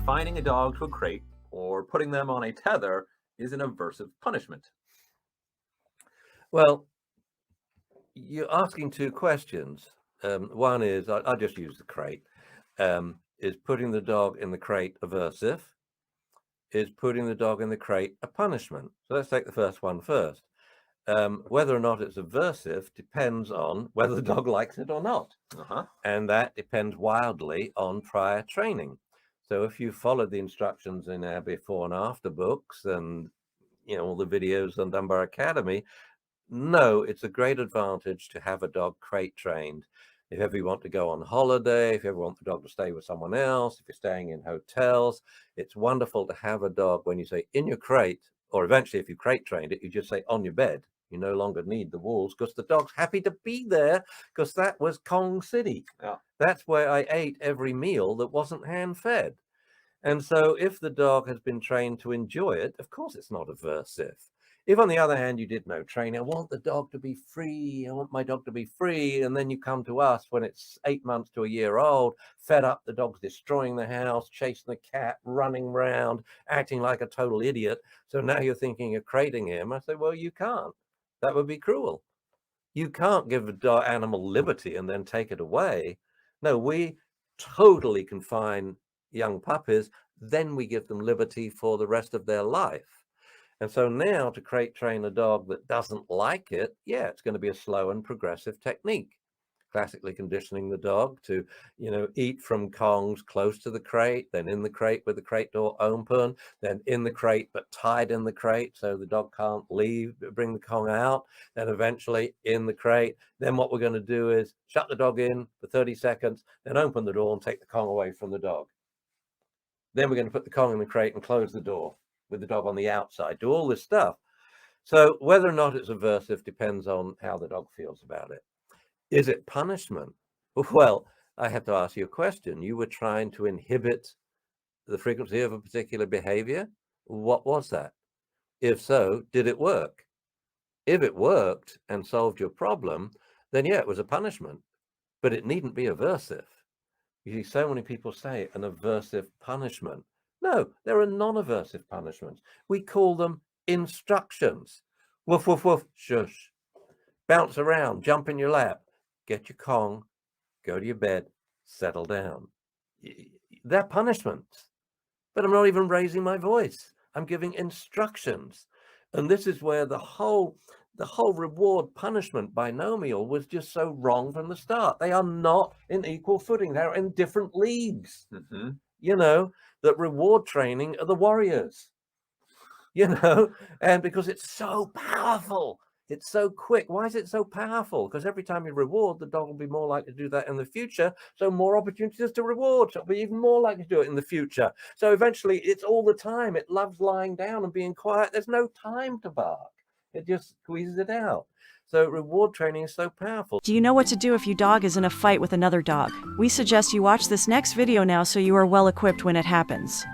confining a dog to a crate or putting them on a tether is an aversive punishment? Well, you're asking two questions. One is, I'll just use the crate. Is putting the dog in the crate aversive? Is putting the dog in the crate a punishment? So let's take the first one first. Whether or not it's aversive depends on whether the dog likes it or not. And that depends wildly on prior training. So if you followed the instructions in our before and after books and all the videos on Dunbar Academy, no, it's a great advantage to have a dog crate trained. If ever you want to go on holiday, if you ever want the dog to stay with someone else, if you're staying in hotels, it's wonderful to have a dog when you say in your crate, or eventually if you crate trained it, you just say on your bed. You no longer need the walls because the dog's happy to be there because that was Kong City. Yeah. That's where I ate every meal that wasn't hand-fed. And so if the dog has been trained to enjoy it, of course it's not aversive. If, on the other hand, you did no training, I want the dog to be free, I want my dog to be free, and then you come to us when it's 8 months to a year old, fed up, the dog's destroying the house, chasing the cat, running around, acting like a total idiot. So now you're thinking of crating him. I say, well, you can't. That would be cruel. You can't give a dog animal liberty and then take it away. No, we totally confine young puppies, then we give them liberty for the rest of their life. And so now to crate train a dog that doesn't like it, yeah, it's going to be a slow and progressive technique. Classically conditioning the dog to, eat from Kongs close to the crate, then in the crate with the crate door open, then in the crate but tied in the crate so the dog can't leave, bring the Kong out, then eventually in the crate. Then what we're going to do is shut the dog in for 30 seconds, then open the door and take the Kong away from the dog. Then we're going to put the Kong in the crate and close the door with the dog on the outside, do all this stuff. So whether or not it's aversive depends on how the dog feels about it. Is it punishment? Well, I have to ask you a question. You were trying to inhibit the frequency of a particular behavior. What was that? If so, did it work? If it worked and solved your problem, then yeah, it was a punishment, but it needn't be aversive. You see, so many people say an aversive punishment. No, there are non-aversive punishments. We call them instructions. Woof, woof, woof, shush. Bounce around, jump in your lap, get your Kong, go to your bed, settle down. They're punishments, but I'm not even raising my voice. I'm giving instructions. And this is where the whole reward punishment binomial was just so wrong from the start. They are not in equal footing. They're in different leagues. That reward training are the warriors, and because it's so powerful, it's so quick. Why is it so powerful? Because every time you reward, the dog will be more likely to do that in the future. So more opportunities to reward. So it'll be even more likely to do it in the future. So eventually it's all the time. It loves lying down and being quiet. There's no time to bark. It just squeezes it out. So reward training is so powerful. Do you know what to do if your dog is in a fight with another dog? We suggest you watch this next video now so you are well equipped when it happens.